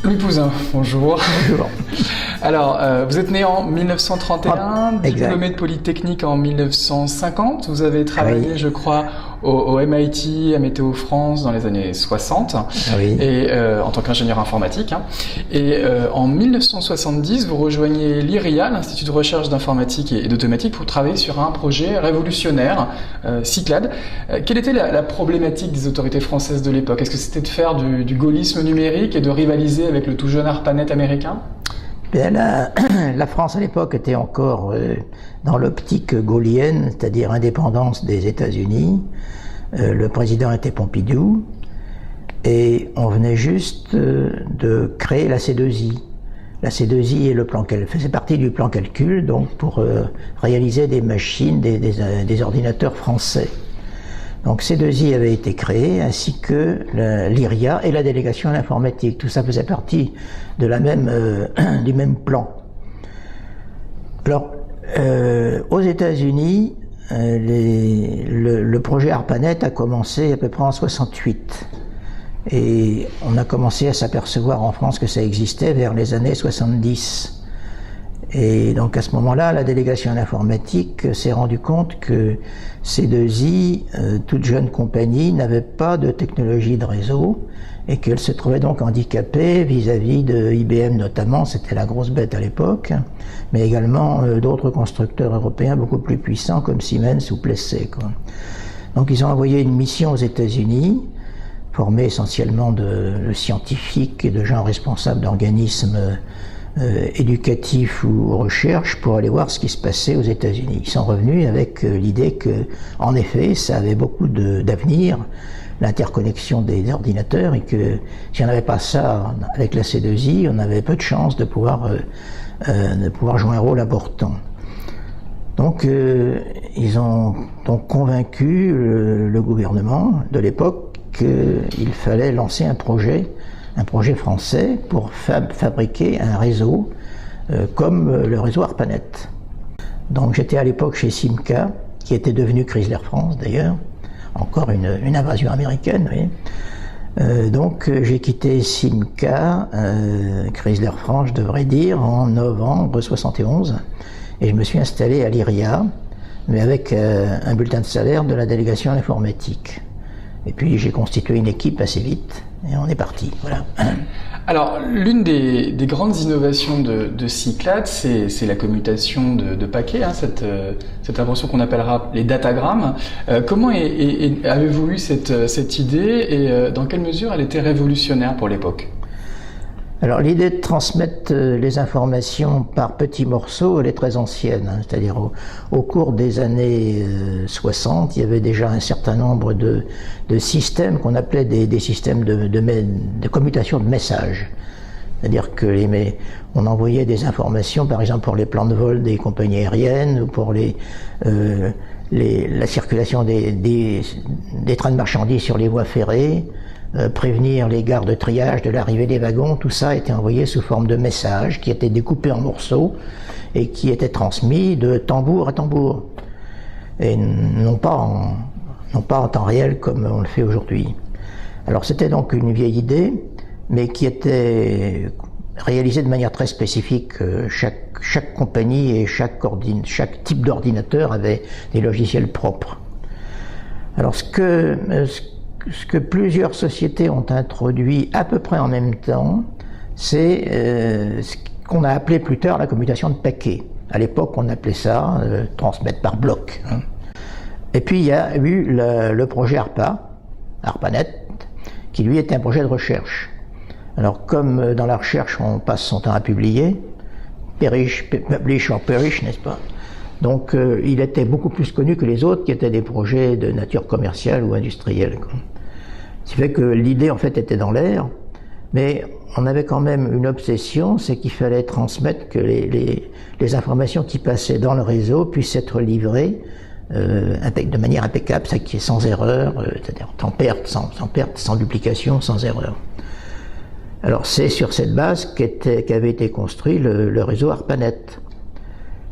Louis Pouzin, bonjour. Bonjour. Alors, vous êtes né en 1931, diplômé exact. de Polytechnique en 1950. Vous avez travaillé, Oui. je crois, au MIT, à Météo France dans les années 60, Oui. et en tant qu'ingénieur informatique. Et en 1970, vous rejoignez l'IRIA, l'Institut de recherche d'informatique et d'automatique, pour travailler sur un projet révolutionnaire, Cyclades. Quelle était la problématique des autorités françaises de l'époque? Est-ce que c'était de faire du gaullisme numérique et de rivaliser avec le tout jeune ARPANET américain? Bien, la France à l'époque était encore dans l'optique gaullienne, c'est-à-dire indépendance des États-Unis. Le président était Pompidou et on venait juste de créer la C2I. La C2I est le plan faisait partie du plan calcul, donc pour réaliser des machines, des ordinateurs français. Donc C2I avait été créé, ainsi que l'IRIA et la délégation à l'informatique. Tout ça faisait partie de du même plan. Alors, aux États-Unis, le projet ARPANET a commencé à peu près en 68. Et on a commencé à s'apercevoir en France que ça existait vers les années 70. Et donc à ce moment-là, la délégation à l'informatique s'est rendu compte que C2I, toute jeune compagnie, n'avait pas de technologie de réseau et qu'elle se trouvait donc handicapée vis-à-vis de IBM notamment, c'était la grosse bête à l'époque, mais également d'autres constructeurs européens beaucoup plus puissants comme Siemens ou Plessey, quoi. Donc ils ont envoyé une mission aux États-Unis, formée essentiellement de scientifiques et de gens responsables d'organismes éducatifs ou recherche, pour aller voir ce qui se passait aux États-Unis. Ils sont revenus avec l'idée que, en effet, ça avait beaucoup d'avenir, l'interconnexion des ordinateurs, et que si on n'avait pas ça avec la C2I, on avait peu de chances de pouvoir jouer un rôle important. Donc ils ont donc convaincu le gouvernement de l'époque qu'il fallait lancer un projet français pour fabriquer un réseau comme le réseau ARPANET. Donc j'étais à l'époque chez Simca, qui était devenu Chrysler France d'ailleurs, encore une invasion américaine, oui. Donc j'ai quitté Simca, Chrysler France je devrais dire, en novembre 71, et je me suis installé à l'IRIA, mais avec un bulletin de salaire de la délégation à l'informatique. Et puis j'ai constitué une équipe assez vite, et on est parti, voilà. Alors, l'une des grandes innovations de Cyclades, c'est la commutation de paquets, cette invention qu'on appellera les datagrammes. Comment avez-vous eu cette idée, et dans quelle mesure elle était révolutionnaire pour l'époque? Alors l'idée de transmettre les informations par petits morceaux, elle est très ancienne, c'est-à-dire au cours des années 60, il y avait déjà un certain nombre de systèmes qu'on appelait des systèmes de commutation de messages. C'est-à-dire que on envoyait des informations, par exemple pour les plans de vol des compagnies aériennes, ou pour la circulation des trains de marchandises sur les voies ferrées, prévenir les gares de triage de l'arrivée des wagons. Tout ça était envoyé sous forme de messages qui étaient découpés en morceaux et qui étaient transmis de tambour à tambour, et non pas en temps réel comme on le fait aujourd'hui. Alors c'était donc une vieille idée, mais qui était réalisée de manière très spécifique. Chaque compagnie et chaque type d'ordinateur avait des logiciels propres. Alors ce que plusieurs sociétés ont introduit à peu près en même temps, c'est ce qu'on a appelé plus tard la commutation de paquets. À l'époque, on appelait ça transmettre par bloc. Et puis il y a eu le projet ARPANET, qui lui était un projet de recherche. Alors comme dans la recherche, on passe son temps à publier, publish or perish, n'est-ce pas? Donc il était beaucoup plus connu que les autres, qui étaient des projets de nature commerciale ou industrielle, quoi. Ce qui fait que l'idée en fait était dans l'air, mais on avait quand même une obsession, c'est qu'il fallait transmettre que les informations qui passaient dans le réseau puissent être livrées de manière impeccable, ça qui est sans erreur, c'est-à-dire sans perte, sans duplication, sans erreur. Alors c'est sur cette base qu'avait été construit le réseau ARPANET.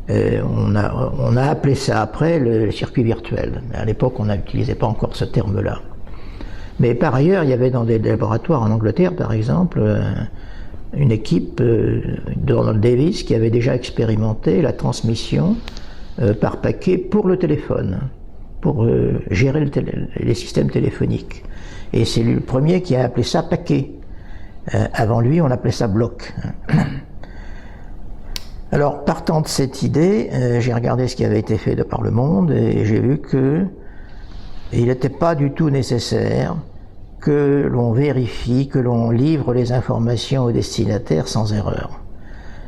On a appelé ça après le circuit virtuel. À l'époque, on n'utilisait pas encore ce terme-là. Mais par ailleurs, il y avait dans des laboratoires en Angleterre, par exemple, une équipe de Donald Davis qui avait déjà expérimenté la transmission par paquet pour le téléphone, pour gérer les systèmes téléphoniques. Et c'est lui le premier qui a appelé ça paquet. Avant lui, on appelait ça bloc. Alors, partant de cette idée, j'ai regardé ce qui avait été fait de par le monde et j'ai vu que il n'était pas du tout nécessaire que l'on vérifie, que l'on livre les informations au destinataire sans erreur.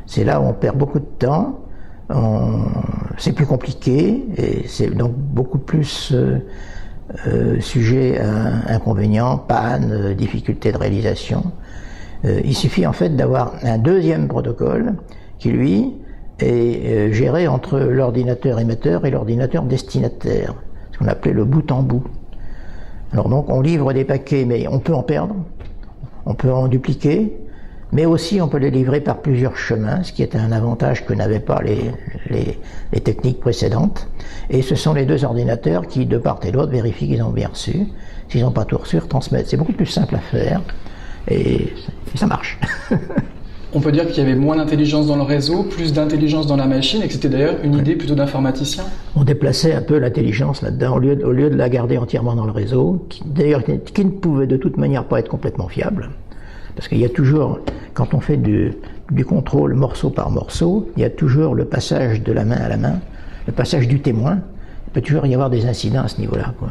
C'est là où on perd beaucoup de temps, c'est plus compliqué et c'est donc beaucoup plus sujet à inconvénients, pannes, difficultés de réalisation. Il suffit en fait d'avoir un deuxième protocole qui, lui, est géré entre l'ordinateur émetteur et l'ordinateur destinataire, ce qu'on appelait le bout en bout. Alors donc on livre des paquets, mais on peut en perdre, on peut en dupliquer, mais aussi on peut les livrer par plusieurs chemins, ce qui est un avantage que n'avaient pas les techniques précédentes. Et ce sont les deux ordinateurs qui, de part et d'autre, vérifient qu'ils ont bien reçu. S'ils n'ont pas tout reçu, retransmettent. C'est beaucoup plus simple à faire et ça marche. On peut dire qu'il y avait moins d'intelligence dans le réseau, plus d'intelligence dans la machine, et que c'était d'ailleurs une idée plutôt d'informaticien. On déplaçait un peu l'intelligence là-dedans, au lieu de la garder entièrement dans le réseau, qui ne pouvait de toute manière pas être complètement fiable. Parce qu'il y a toujours, quand on fait du contrôle morceau par morceau, il y a toujours le passage de la main à la main, le passage du témoin. Il peut toujours y avoir des incidents à ce niveau-là, quoi.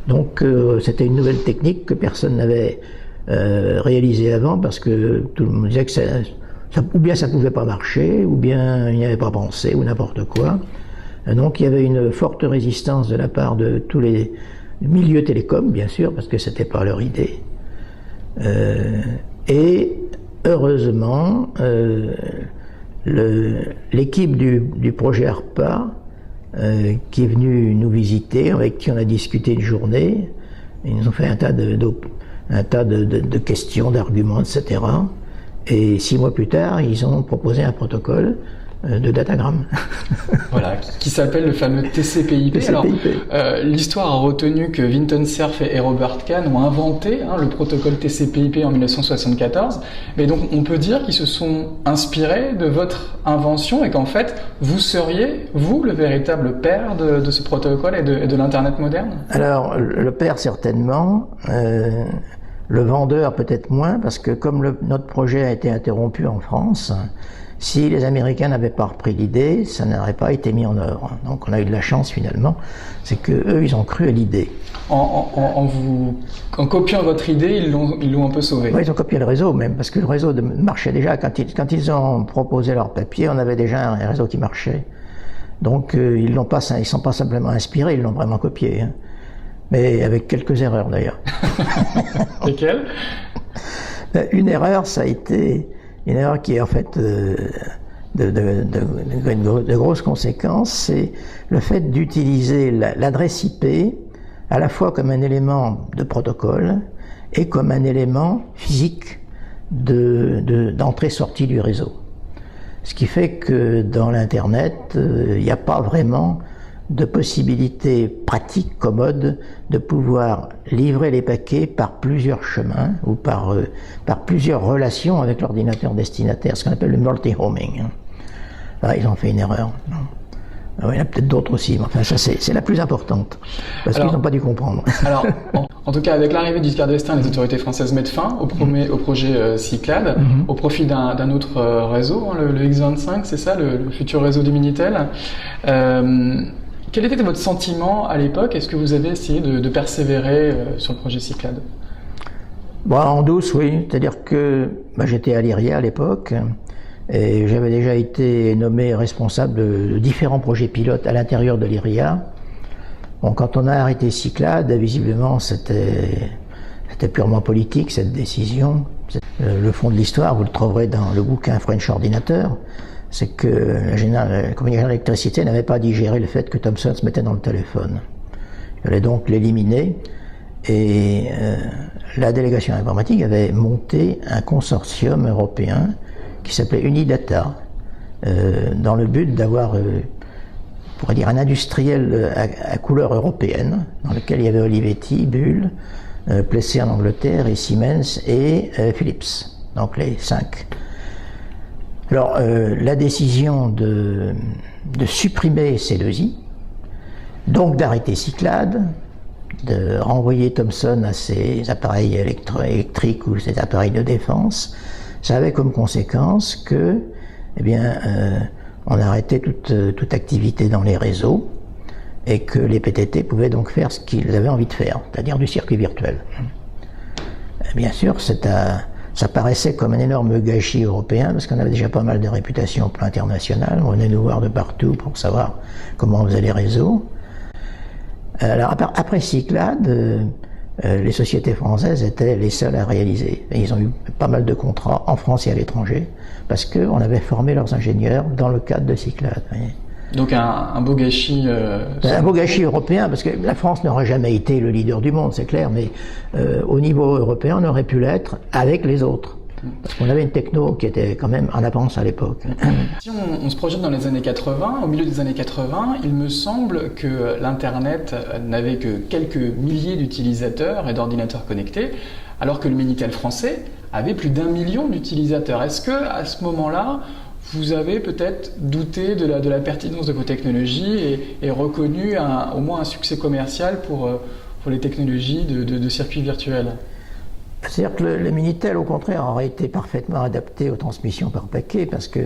Donc c'était une nouvelle technique que personne n'avait réalisé avant, parce que tout le monde disait que ou bien ça pouvait pas marcher, ou bien il n'y avait pas pensé, ou n'importe quoi. Donc il y avait une forte résistance de la part de tous les milieux télécoms, bien sûr, parce que c'était pas leur idée. Et heureusement, l'équipe du projet ARPA, qui est venue nous visiter, avec qui on a discuté une journée, ils nous ont fait un tas de questions, d'arguments, etc. Et 6 mois plus tard, ils ont proposé un protocole de datagramme. Voilà, qui s'appelle le fameux TCP/IP. Alors, l'histoire a retenu que Vinton Cerf et Robert Kahn ont inventé le protocole TCP/IP en 1974, mais donc on peut dire qu'ils se sont inspirés de votre invention et qu'en fait, vous seriez, vous, le véritable père de ce protocole et de l'Internet moderne? Alors, le père certainement, le vendeur peut-être moins, parce que comme notre projet a été interrompu en France, si les Américains n'avaient pas repris l'idée, ça n'aurait pas été mis en œuvre. Donc on a eu de la chance finalement, c'est que eux ils ont cru à l'idée. En copiant votre idée, ils l'ont un peu sauvé. Oui, ils ont copié le réseau même, parce que le réseau marchait déjà. Quand ils ont proposé leur papier, on avait déjà un réseau qui marchait. Donc ils sont pas simplement inspirés, ils l'ont vraiment copié. Hein. Mais avec quelques erreurs d'ailleurs. Lesquelles? Une erreur, ça a été une erreur qui est en fait de grosses conséquences, c'est le fait d'utiliser l'adresse IP à la fois comme un élément de protocole et comme un élément physique d'entrée-sortie du réseau. Ce qui fait que dans l'Internet, il n'y a pas vraiment de possibilité pratique, commode, de pouvoir livrer les paquets par plusieurs chemins ou par plusieurs relations avec l'ordinateur destinataire, ce qu'on appelle le multi-homing. Là, ils ont fait une erreur. Alors, il y en a peut-être d'autres aussi, mais enfin, ça c'est la plus importante, parce qu'ils n'ont pas dû comprendre. Alors, en tout cas, avec l'arrivée du Clandestin, les autorités françaises mettent fin au projet Cyclade, au profit d'un autre réseau, le X25, c'est ça, le futur réseau du Minitel. Quel était votre sentiment à l'époque? Est-ce que vous avez essayé de persévérer sur le projet Cyclade? Bon, en douce, oui. C'est-à-dire que j'étais à l'IRIA à l'époque et j'avais déjà été nommé responsable de différents projets pilotes à l'intérieur de l'IRIA. Bon, quand on a arrêté Cyclade, visiblement c'était purement politique cette décision. Le fond de l'histoire, vous le trouverez dans le bouquin French Ordinateur. C'est que la compagnie générale d'électricité n'avait pas digéré le fait que Thomson se mettait dans le téléphone. Il fallait donc l'éliminer. Et la délégation informatique avait monté un consortium européen qui s'appelait Unidata, dans le but d'avoir, on pourrait dire, un industriel à couleur européenne, dans lequel il y avait Olivetti, Bull, Plessey en Angleterre, et Siemens et Philips. donc les 5. Alors, la décision de supprimer ces 2i, donc d'arrêter Cyclades, de renvoyer Thomson à ses appareils électriques ou ses appareils de défense, ça avait comme conséquence que, eh bien, on arrêtait toute activité dans les réseaux et que les PTT pouvaient donc faire ce qu'ils avaient envie de faire, c'est-à-dire du circuit virtuel. Bien sûr, ça paraissait comme un énorme gâchis européen, parce qu'on avait déjà pas mal de réputation au plan international. On venait nous voir de partout pour savoir comment on faisait les réseaux. Alors après Cyclades, les sociétés françaises étaient les seules à réaliser. Et ils ont eu pas mal de contrats en France et à l'étranger, parce qu'on avait formé leurs ingénieurs dans le cadre de Cyclades. Donc un beau gâchis... Un beau gâchis européen, parce que la France n'aurait jamais été le leader du monde, c'est clair, mais au niveau européen, on aurait pu l'être avec les autres. Parce qu'on avait une techno qui était quand même en avance à l'époque. Si on se projette dans les années 80, au milieu des années 80, il me semble que l'Internet n'avait que quelques milliers d'utilisateurs et d'ordinateurs connectés, alors que le Minitel français avait plus d'1 million d'utilisateurs. Est-ce que à ce moment-là, vous avez peut-être douté de la pertinence de vos technologies et reconnu au moins un succès commercial pour les technologies de circuits virtuels? C'est-à-dire que le Minitel, au contraire, aurait été parfaitement adapté aux transmissions par paquet, parce que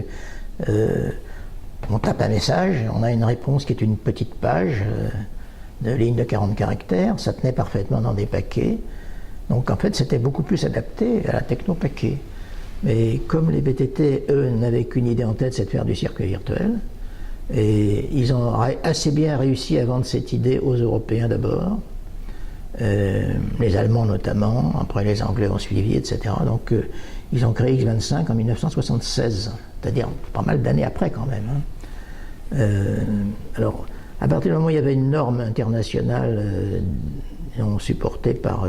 on tape un message, on a une réponse qui est une petite page de ligne de 40 caractères, ça tenait parfaitement dans des paquets. Donc en fait, c'était beaucoup plus adapté à la techno paquet. Mais comme les BTT, eux, n'avaient qu'une idée en tête, c'est de faire du circuit virtuel, et ils ont assez bien réussi à vendre cette idée aux Européens d'abord, les Allemands notamment, après les Anglais ont suivi, etc. Donc ils ont créé X25 en 1976, c'est-à-dire pas mal d'années après quand même. Alors, à partir du moment où il y avait une norme internationale non supportée par...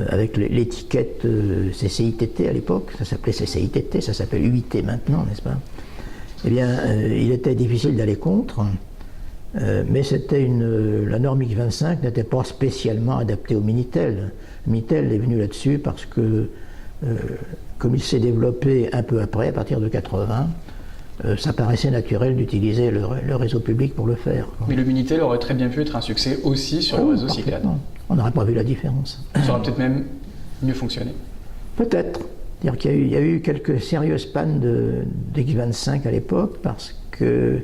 avec l'étiquette CCITT à l'époque, ça s'appelait CCITT, ça s'appelle UIT maintenant, n'est-ce pas? Eh bien, il était difficile d'aller contre, mais c'était la norme X25 n'était pas spécialement adaptée au Minitel. Le Minitel est venu là-dessus parce que, comme il s'est développé un peu après, à partir de 80, ça paraissait naturel d'utiliser le réseau public pour le faire. Mais le Minitel aurait très bien pu être un succès aussi sur le réseau Cyclades. On n'aurait pas vu la différence. Ça aurait peut-être même mieux fonctionné. Peut-être. C'est-à-dire qu'il y a eu quelques sérieuses pannes de X25 à l'époque parce que...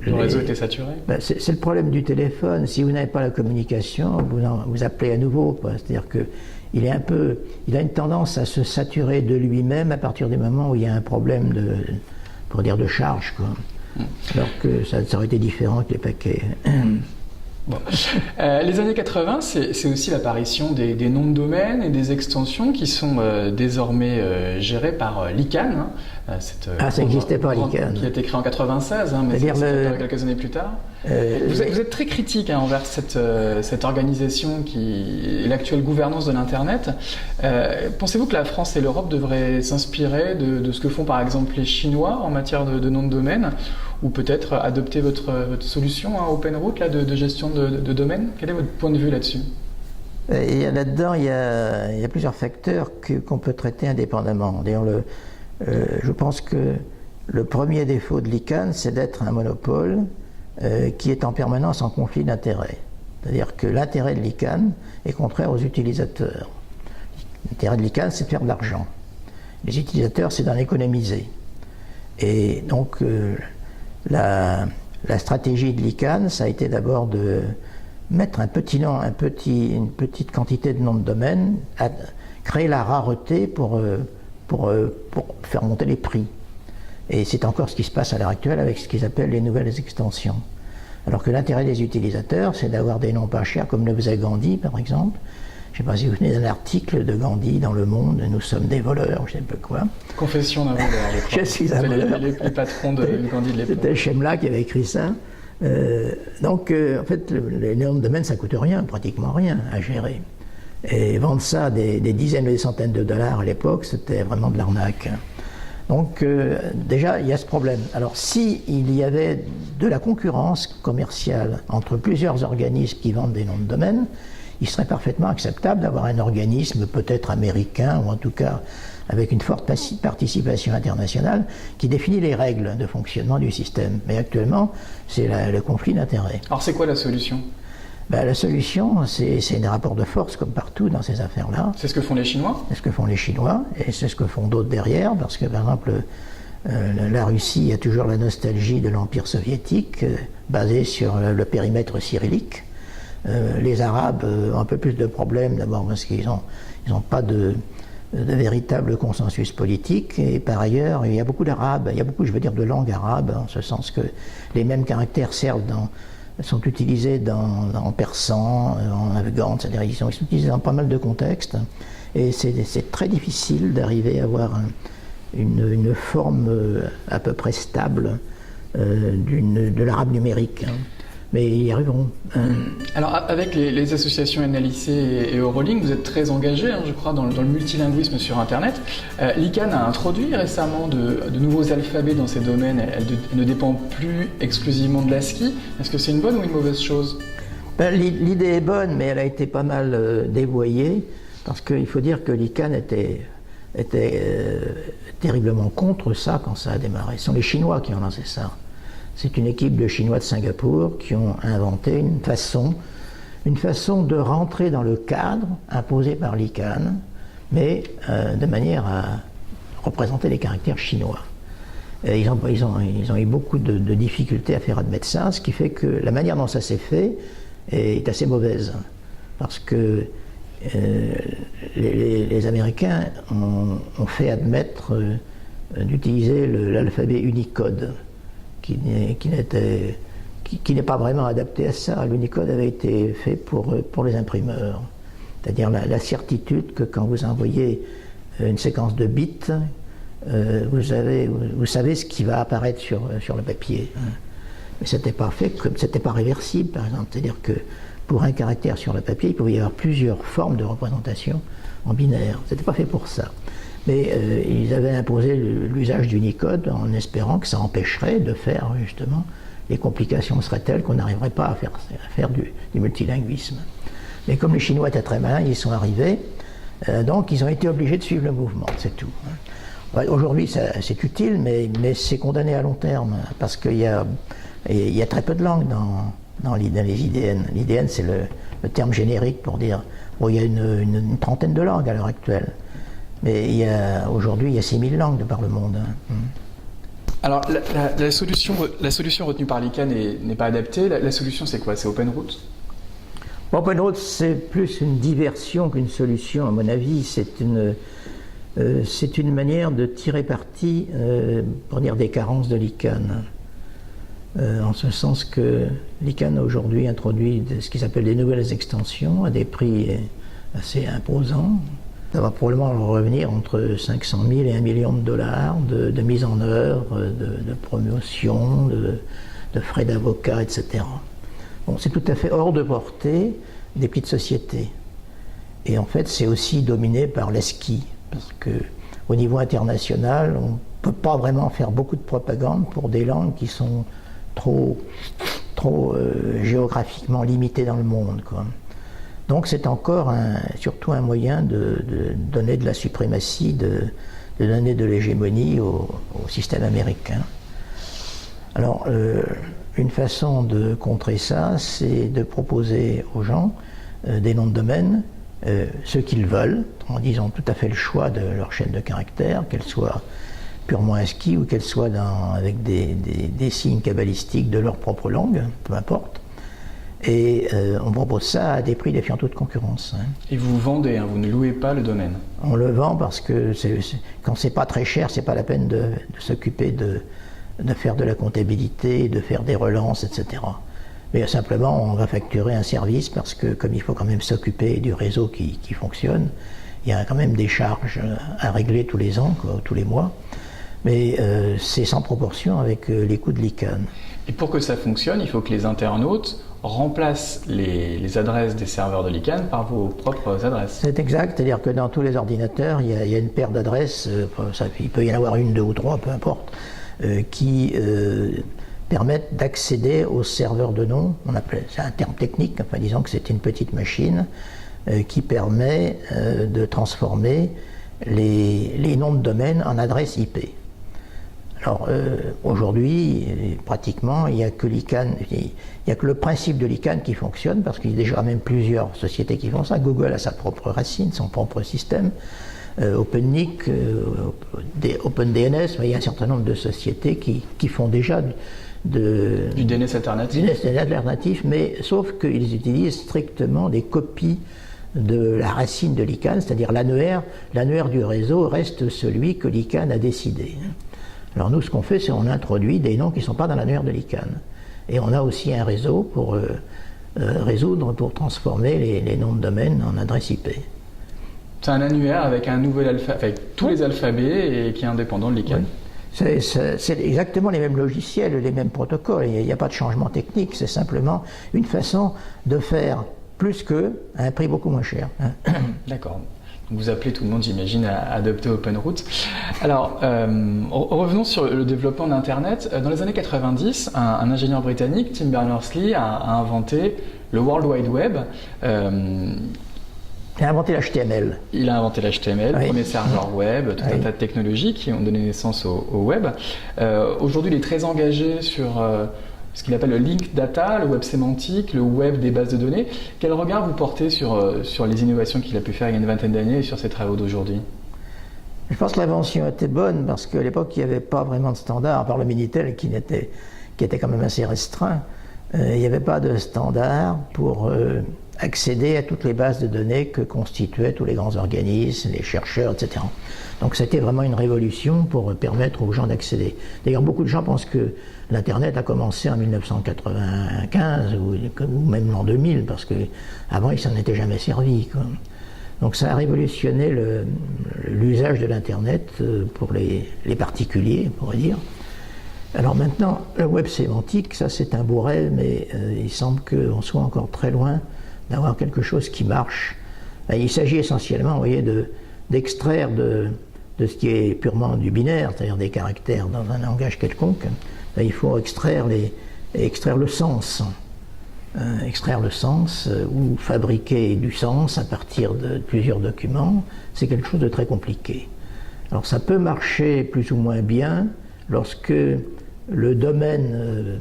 Le réseau était saturé. C'est le problème du téléphone. Si vous n'avez pas la communication, vous appelez à nouveau. C'est-à-dire qu'il a une tendance à se saturer de lui-même à partir du moment où il y a un problème de charge, quoi. Alors que ça aurait été différent avec les paquets. Bon. Les années 80, c'est aussi l'apparition des noms de domaine et des extensions qui sont désormais gérées par l'ICANN. Ça n'existait pas, l'ICANN. Qui a été créé en 96, mais c'est quelques années plus tard. Vous êtes très critique envers cette organisation et l'actuelle gouvernance de l'Internet. Pensez-vous que la France et l'Europe devraient s'inspirer de ce que font par exemple les Chinois en matière de noms de domaine, ou peut-être adopter votre solution OpenRoute de gestion de domaine? Quel est votre point de vue là-dessus? Là-dedans, il y a plusieurs facteurs qu'on peut traiter indépendamment. D'ailleurs, je pense que le premier défaut de l'ICANN, c'est d'être un monopole qui est en permanence en conflit d'intérêts. C'est-à-dire que l'intérêt de l'ICANN est contraire aux utilisateurs. L'intérêt de l'ICANN, c'est de faire de l'argent. Les utilisateurs, c'est d'en économiser. Et donc, la stratégie de l'ICANN, ça a été d'abord de mettre une petite quantité de noms de domaine, créer la rareté pour faire monter les prix. Et c'est encore ce qui se passe à l'heure actuelle avec ce qu'ils appellent les nouvelles extensions. Alors que l'intérêt des utilisateurs, c'est d'avoir des noms pas chers, comme le faisait Gandhi, par exemple. Je ne sais pas si vous venez d'un article de Gandhi dans Le Monde, nous sommes des voleurs, je ne sais pas quoi. Confession d'un voleur, je crois. Je suis un voleur. Les patrons de Gandhi de l'époque. C'était Shemla qui avait écrit ça. Donc, en fait, les noms de domaine, ça ne coûte rien, pratiquement rien à gérer. Et vendre ça des dizaines ou des centaines de dollars à l'époque, c'était vraiment de l'arnaque. Donc, déjà, il y a ce problème. Alors, s'il y avait de la concurrence commerciale entre plusieurs organismes qui vendent des noms de domaine, il serait parfaitement acceptable d'avoir un organisme peut-être américain, ou en tout cas avec une forte participation internationale qui définit les règles de fonctionnement du système. Mais actuellement, c'est le conflit d'intérêts. Alors c'est quoi la solution? La solution, c'est des rapports de force comme partout dans ces affaires-là. C'est ce que font les Chinois? C'est ce que font les Chinois et c'est ce que font d'autres derrière, parce que par exemple, la Russie a toujours la nostalgie de l'Empire soviétique, basé sur le périmètre cyrillique. Les Arabes ont un peu plus de problèmes, d'abord parce qu'ils n'ont pas de véritable consensus politique, et par ailleurs, il y a beaucoup d'arabes, il y a beaucoup, je veux dire, de langues arabes, en ce sens que les mêmes caractères sont utilisés en persan, en afghan, c'est-à-dire ils sont utilisés dans pas mal de contextes, et c'est très difficile d'arriver à avoir une forme à peu près stable de l'arabe numérique. Mais ils y arriveront. Alors, avec les associations NLIC et Eurolink, vous êtes très engagés, je crois, dans le multilinguisme sur Internet. L'ICANN a introduit récemment de nouveaux alphabets dans ces domaines. Elle ne dépend plus exclusivement de l'ASCII. Est-ce que c'est une bonne ou une mauvaise chose? L'idée est bonne, mais elle a été pas mal dévoyée, parce qu'il faut dire que l'ICANN était terriblement contre ça quand ça a démarré. Ce sont les Chinois qui ont lancé ça. C'est une équipe de Chinois de Singapour qui ont inventé une façon de rentrer dans le cadre imposé par l'ICANN, mais de manière à représenter les caractères chinois. Et ils ont eu beaucoup de difficultés à faire admettre ça, ce qui fait que la manière dont ça s'est fait est assez mauvaise. Parce que les Américains ont fait admettre d'utiliser l'alphabet Unicode, qui n'est pas vraiment adapté à ça. L'Unicode avait été fait pour les imprimeurs. C'est-à-dire la certitude que quand vous envoyez une séquence de bits, vous savez ce qui va apparaître sur le papier. Mais c'était pas fait, c'était pas réversible, par exemple. C'est-à-dire que pour un caractère sur le papier, il pouvait y avoir plusieurs formes de représentation en binaire. C'était pas fait pour ça. Mais ils avaient imposé l'usage d'Unicode en espérant que ça empêcherait de faire, justement, les complications seraient telles qu'on n'arriverait pas à faire du multilinguisme. Mais comme les Chinois étaient très malins, ils y sont arrivés, donc ils ont été obligés de suivre le mouvement, c'est tout. Aujourd'hui, c'est utile, mais c'est condamné à long terme, parce qu'il y a très peu de langues dans les IDN. L'IDN, c'est le terme générique pour dire, il y a une trentaine de langues à l'heure actuelle. Mais aujourd'hui, il y a 6000 langues de par le monde. Alors, la solution retenue par l'ICANN n'est pas adaptée. La solution, c'est quoi? C'est OpenRoute? OpenRoute, c'est plus une diversion qu'une solution, à mon avis. C'est une manière de tirer parti, pour dire, des carences de l'ICANN. En ce sens que l'ICANN a aujourd'hui introduit ce qui s'appelle des nouvelles extensions à des prix assez imposants. Ça va probablement revenir entre 500 000 et $1 million de mise en œuvre, de promotion, de frais d'avocat, etc. Bon, c'est tout à fait hors de portée des petites sociétés. Et en fait, c'est aussi dominé par l'ASCII, parce qu'au niveau international, on ne peut pas vraiment faire beaucoup de propagande pour des langues qui sont trop géographiquement limitées dans le monde, quoi. Donc c'est encore surtout un moyen de donner de la suprématie, de donner de l'hégémonie au système américain. Alors, une façon de contrer ça, c'est de proposer aux gens des noms de domaine, ceux qu'ils veulent, ils ont tout à fait le choix de leur chaîne de caractères, qu'elle soit purement ASCII ou qu'elle soit avec des signes cabalistiques de leur propre langue, peu importe. Et on propose ça à des prix défiant toute concurrence. Et vous vendez, vous ne louez pas le domaine? On le vend parce que quand c'est pas très cher, c'est pas la peine de s'occuper de faire de la comptabilité, de faire des relances, etc. Mais simplement, on va facturer un service parce que comme il faut quand même s'occuper du réseau qui fonctionne, il y a quand même des charges à régler tous les ans, quoi, tous les mois. Mais c'est sans proportion avec les coûts de l'ICANN. Et pour que ça fonctionne, il faut que les internautes remplacent les adresses des serveurs de l'ICANN par vos propres adresses. C'est exact, c'est-à-dire que dans tous les ordinateurs, il y a une paire d'adresses, il peut y en avoir une, deux ou trois, peu importe, qui permettent d'accéder aux serveurs de nom. C'est un terme technique, enfin, disons que c'est une petite machine qui permet de transformer les noms de domaine en adresse IP. Alors aujourd'hui, pratiquement, il n'y a que l'ICANN, il n'y a que le principe de l'ICANN qui fonctionne, parce qu'il y a déjà même plusieurs sociétés qui font ça. Google a sa propre racine, son propre système. OpenNIC, OpenDNS, il y a un certain nombre de sociétés qui font déjà du DNS alternatif. Du DNS alternatif, mais sauf qu'ils utilisent strictement des copies de la racine de l'ICANN, c'est-à-dire l'annuaire. L'annuaire du réseau reste celui que l'ICANN a décidé. Alors nous, ce qu'on fait, c'est qu'on introduit des noms qui ne sont pas dans l'annuaire de l'ICANN. Et on a aussi un réseau pour pour transformer les noms de domaine en adresse IP. C'est un annuaire avec un nouvel alphabet, avec tous les alphabets et qui est indépendant de l'ICANN. Oui. C'est exactement les mêmes logiciels, les mêmes protocoles. Il n'y a pas de changement technique. C'est simplement une façon de faire plus qu'eux à un prix beaucoup moins cher. D'accord. Vous appelez tout le monde, j'imagine, à adopter OpenRoute. Alors, revenons sur le développement d'Internet. Dans les années 90, un ingénieur britannique, Tim Berners-Lee, a inventé le World Wide Web. Il a inventé l'HTML. Il a inventé l'HTML, oui. Premier serveur web, tout un tas de technologies qui ont donné naissance au web. Aujourd'hui, il est très engagé sur ce qu'il appelle le link data, le web sémantique, le web des bases de données. Quel regard vous portez sur les innovations qu'il a pu faire il y a une vingtaine d'années et sur ses travaux d'aujourd'hui? Je pense que l'invention était bonne parce qu'à l'époque, il n'y avait pas vraiment de standard, à part le Minitel qui était quand même assez restreint. Il n'y avait pas de standard pour accéder à toutes les bases de données que constituaient tous les grands organismes, les chercheurs, etc. Donc c'était vraiment une révolution pour permettre aux gens d'accéder. D'ailleurs, beaucoup de gens pensent que l'Internet a commencé en 1995 ou même en 2000, parce qu'avant, il s'en était jamais servi, quoi. Donc ça a révolutionné l'usage de l'Internet pour les particuliers, on pourrait dire. Alors maintenant, le web sémantique, ça c'est un beau rêve, mais il semble qu'on soit encore très loin d'avoir quelque chose qui marche. Il s'agit essentiellement, vous voyez, d'extraire de ce qui est purement du binaire, c'est-à-dire des caractères dans un langage quelconque. Il faut extraire le sens. Extraire le sens ou fabriquer du sens à partir de plusieurs documents, c'est quelque chose de très compliqué. Alors ça peut marcher plus ou moins bien lorsque le domaine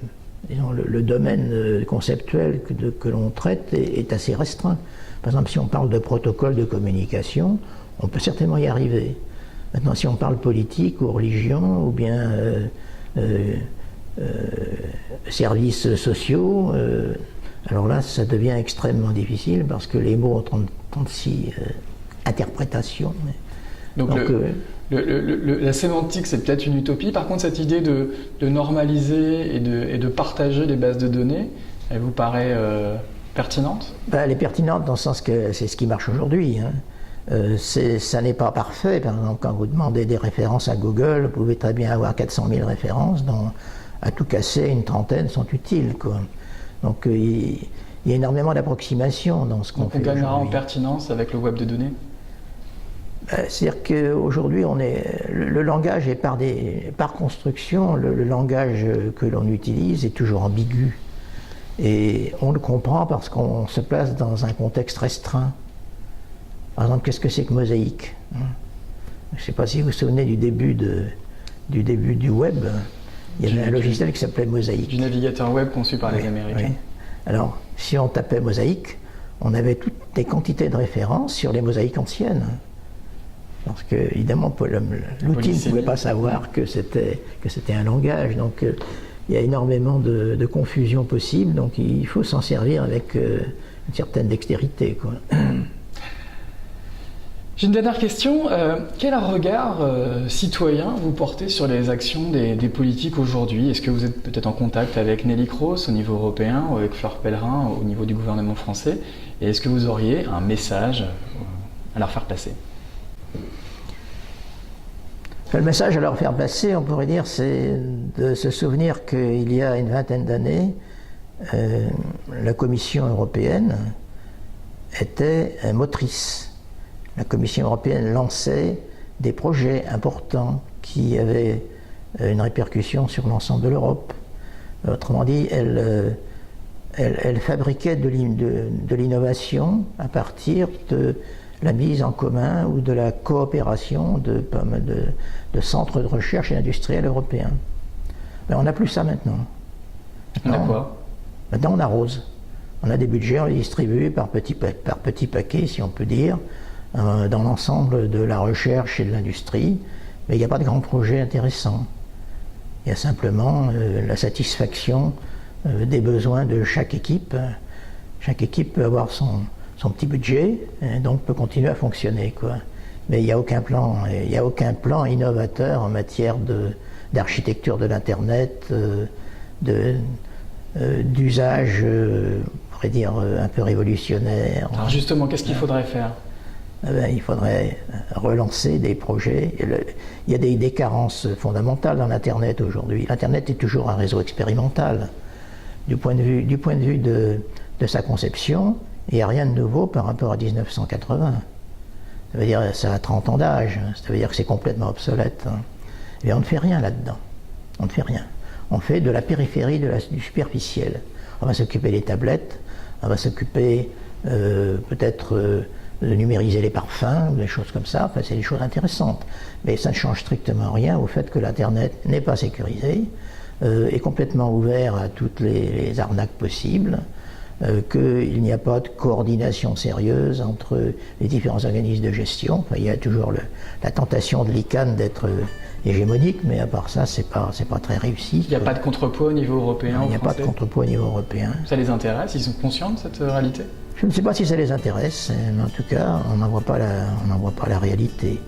conceptuel que l'on traite est assez restreint. Par exemple, si on parle de protocole de communication, on peut certainement y arriver. Maintenant, si on parle politique ou religion, ou bien services sociaux, alors là, ça devient extrêmement difficile parce que les mots ont 36 interprétations. Donc la sémantique, c'est peut-être une utopie. Par contre, cette idée de normaliser et de partager les bases de données, elle vous paraît pertinente? Elle est pertinente dans le sens que c'est ce qui marche aujourd'hui. Ça n'est pas parfait. Par exemple, quand vous demandez des références à Google, vous pouvez très bien avoir 400 000 références, dont à tout casser, une trentaine sont utiles, quoi. Donc il y a énormément d'approximations dans ce qu'on fait. Donc on gagnera en pertinence avec le web de données? C'est-à-dire qu'aujourd'hui, le langage est par construction, le langage que l'on utilise est toujours ambigu. Et on le comprend parce qu'on se place dans un contexte restreint. Par exemple, qu'est-ce que c'est que mosaïque? Je ne sais pas si vous vous souvenez du début du web. Il y avait un logiciel qui s'appelait Mosaïque. Du navigateur web conçu par les Américains. Oui. Alors, si on tapait Mosaïque, on avait toutes des quantités de références sur les mosaïques anciennes. Parce que, évidemment, l'outil ne pouvait pas savoir que c'était un langage. Donc, il y a énormément de confusion possible. Donc, il faut s'en servir avec une certaine dextérité, quoi. J'ai une dernière question. Quel regard citoyen vous portez sur les actions des politiques aujourd'hui? Est-ce que vous êtes peut-être en contact avec Neelie Kroes au niveau européen ou avec Fleur Pellerin au niveau du gouvernement français? Et est-ce que vous auriez un message à leur faire passer? Le message à leur faire passer, on pourrait dire, c'est de se souvenir qu'il y a une vingtaine d'années, la Commission européenne était motrice. La Commission européenne lançait des projets importants qui avaient une répercussion sur l'ensemble de l'Europe. Autrement dit, elle fabriquait de l'innovation à partir de la mise en commun ou de la coopération de centres de recherche et industriels européens. Mais on n'a plus ça maintenant. On a quoi? Maintenant on arrose. On a des budgets, on les distribue par petits paquets, si on peut dire, dans l'ensemble de la recherche et de l'industrie, mais il n'y a pas de grands projets intéressants. Il y a simplement la satisfaction des besoins de chaque équipe. Chaque équipe peut avoir son petit budget, et donc peut continuer à fonctionner, quoi. Mais il n'y a aucun plan innovateur en matière d'architecture de l'Internet, d'usage, on pourrait dire, un peu révolutionnaire. Alors justement, qu'est-ce qu'il faudrait faire? Il faudrait relancer des projets. Il y a des carences fondamentales dans l'Internet aujourd'hui. L'Internet est toujours un réseau expérimental. Du point de vue de sa conception, il n'y a rien de nouveau par rapport à 1980. Ça veut dire que ça a 30 ans d'âge, ça veut dire que c'est complètement obsolète. Et on ne fait rien là-dedans. On ne fait rien. On fait de la périphérie, du superficiel. On va s'occuper des tablettes, on va s'occuper peut-être de numériser les parfums, ou des choses comme ça. Enfin, c'est des choses intéressantes. Mais ça ne change strictement rien au fait que l'Internet n'est pas sécurisé, est complètement ouvert à toutes les arnaques possibles, qu'il n'y a pas de coordination sérieuse entre les différents organismes de gestion. Enfin, il y a toujours la tentation de l'ICANN d'être hégémonique, mais à part ça, c'est pas très réussi. Il n'y a pas de contrepoids au niveau européen? Il n'y a pas de contrepoids au niveau européen. Ça les intéresse? Ils sont conscients de cette réalité? Je ne sais pas si ça les intéresse, mais en tout cas, on n'en voit pas la réalité.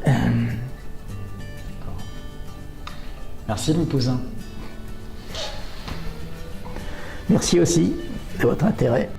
Merci Louis Pouzin. Merci aussi de votre intérêt.